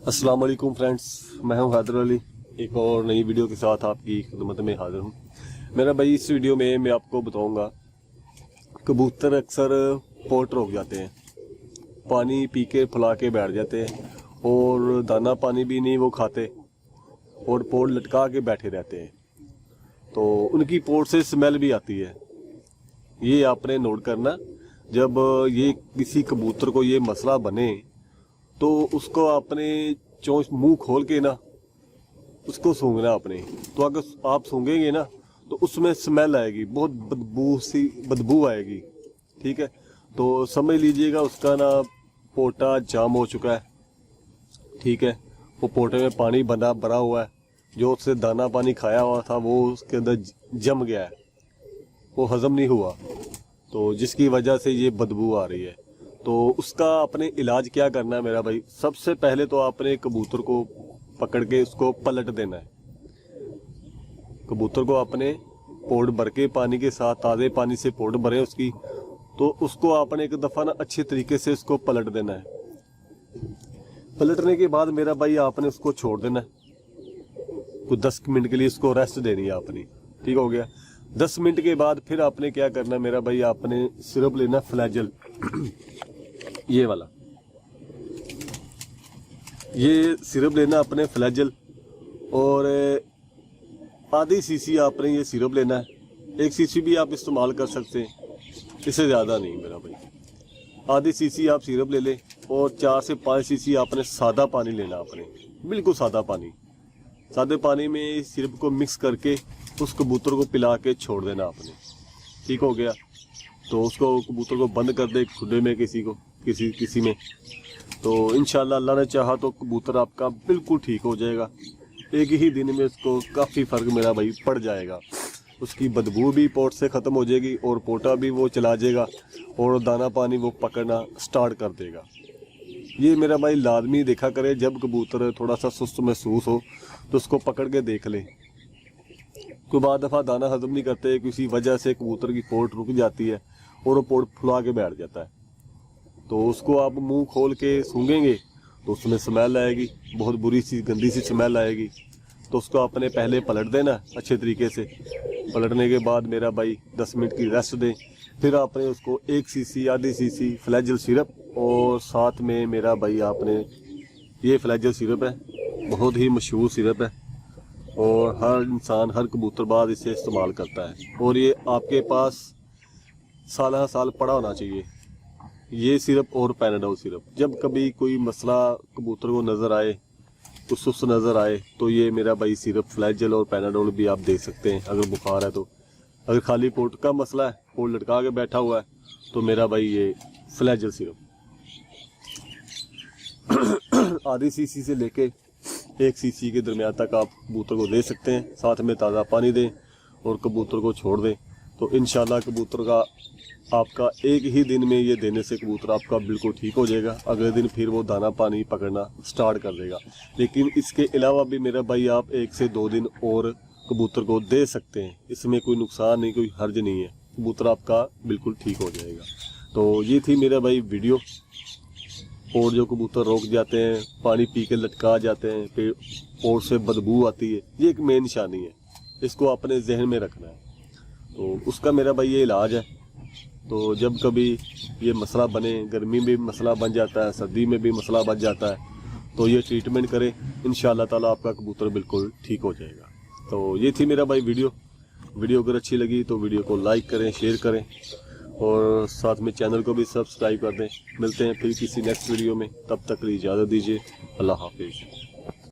अस्सलाम वालेकुम फ्रेंड्स, मैं हूं हैदर अली। एक और नई वीडियो के साथ आपकी खिदमत में हाजिर हूं। मेरा भाई इस वीडियो में मैं आपको बताऊंगा, कबूतर अक्सर पोर्ट रोक जाते हैं, पानी पी के फुला के बैठ जाते हैं और दाना पानी भी नहीं वो खाते और पोर्ट लटका के बैठे रहते हैं, तो उनकी पोर्ट से स्मेल भी आती है। ये आपने नोट करना, जब ये किसी कबूतर को ये मसला बने तो उसको आपने चोंच मुंह खोल के ना उसको सूंघना आपने। तो अगर आप सूंघेंगे ना तो उसमें स्मेल आएगी, बहुत बदबू आएगी, ठीक है। तो समझ लीजिएगा उसका ना पोटा जाम हो चुका है, ठीक है। वो पोटे में पानी भरा हुआ है, जो उससे दाना पानी खाया हुआ था वो उसके अंदर जम गया है, वो हजम नहीं हुआ, तो जिसकी वजह से ये बदबू आ रही है। तो उसका आपने इलाज क्या करना है मेरा भाई, सबसे पहले तो आपने कबूतर को पकड़ के उसको पलट देना है। कबूतर को आपने पोर्ट भर के पानी के साथ, ताज़े पानी से पोर्ट भरे उसकी, तो उसको आपने एक दफ़ा ना अच्छे तरीके से उसको पलट देना है। पलटने के बाद मेरा भाई आपने उसको छोड़ देना है, कुछ 10 मिनट के लिए उसको रेस्ट देनी है आपने, ठीक हो गया। 10 मिनट के बाद फिर आपने क्या करना है मेरा भाई, आपने सिरप लेना फ्लैजल ये वाला, ये सिरप लेना अपने फ्लैजल, और आधी सीसी आपने ये सिरप लेना है। 1 सीसी भी आप इस्तेमाल कर सकते हैं, इससे ज़्यादा नहीं मेरा भाई। आधी सीसी आप सिरप ले लें और 4 से 5 सीसी आपने सादा पानी लेना, आपने बिल्कुल सादा पानी। सादे पानी में सिरप को मिक्स करके उस कबूतर को पिला के छोड़ देना आपने, ठीक हो गया। तो उसको कबूतर को बंद कर दे खुडे में, किसी में, तो इंशाल्लाह अल्लाह ने चाहा तो कबूतर आपका बिल्कुल ठीक हो जाएगा। एक ही दिन में उसको काफ़ी फ़र्क मेरा भाई पड़ जाएगा। उसकी बदबू भी पोर्ट से ख़त्म हो जाएगी और पोटा भी वो चला जाएगा और दाना पानी वो पकड़ना स्टार्ट कर देगा। ये मेरा भाई लाजमी देखा करे, जब कबूतर थोड़ा सा सुस्त महसूस हो तो उसको पकड़ के देख ले। कोई बाद दफ़ा दाना हजम नहीं करते, किसी वजह से कबूतर की पोर्ट रुक जाती है और वो पोर्ट फुला के बैठ जाता है, तो उसको आप मुंह खोल के सूंघेंगे तो उसमें स्मेल आएगी, बहुत बुरी सी गंदी सी स्मेल आएगी। तो उसको आपने पहले पलट देना अच्छे तरीके से। पलटने के बाद मेरा भाई 10 मिनट की रेस्ट दें, फिर आपने उसको 1 सीसी आधी सीसी फ्लैजल सिरप, और साथ में मेरा भाई आपने ये फ्लैजल सिरप है, बहुत ही मशहूर सिरप है और हर इंसान, हर कबूतरबाज इसे इस्तेमाल करता है, और ये आपके पास साल साल पड़ा होना चाहिए। ये सिरप और पैनाडोल सिरप, जब कभी कोई मसला कबूतर को नज़र आए, कुछ सुस्त नज़र आए, तो ये मेरा भाई सिरप फ्लैजल और पैनाडोल भी आप दे सकते हैं अगर बुखार है तो। अगर खाली पोर्ट का मसला है, पोर्ट लटका के बैठा हुआ है, तो मेरा भाई ये फ्लैजल सिरप आधी सीसी से लेके 1 सीसी के दरमियान तक आप कबूतर को दे सकते हैं। साथ में ताज़ा पानी दें और कबूतर को छोड़ दें, तो इंशाल्लाह कबूतर का आपका एक ही दिन में ये देने से कबूतर आपका बिल्कुल ठीक हो जाएगा। अगले दिन फिर वो दाना पानी पकड़ना स्टार्ट कर देगा। लेकिन इसके अलावा भी मेरा भाई आप 1 से 2 दिन और कबूतर को दे सकते हैं, इसमें कोई नुकसान नहीं, कोई हर्ज नहीं है, कबूतर आपका बिल्कुल ठीक हो जाएगा। तो ये थी मेरा भाई वीडियो। और जो कबूतर रोक जाते हैं, पानी पी के लटका जाते हैं, फिर पोर्ट से बदबू आती है, ये एक मेन निशानी है, इसको अपने जहन में रखना है। तो उसका मेरा भाई ये इलाज है। तो जब कभी ये मसला बने, गर्मी में भी मसला बन जाता है, सर्दी में भी मसला बन जाता है, तो ये ट्रीटमेंट करें, इंशाल्लाह ताला आपका कबूतर बिल्कुल ठीक हो जाएगा। तो ये थी मेरा भाई वीडियो अगर अच्छी लगी तो वीडियो को लाइक करें, शेयर करें और साथ में चैनल को भी सब्सक्राइब कर दें। मिलते हैं फिर किसी नेक्स्ट वीडियो में, तब तक के लिए इजाज़त दीजिए। अल्लाह हाफिज़।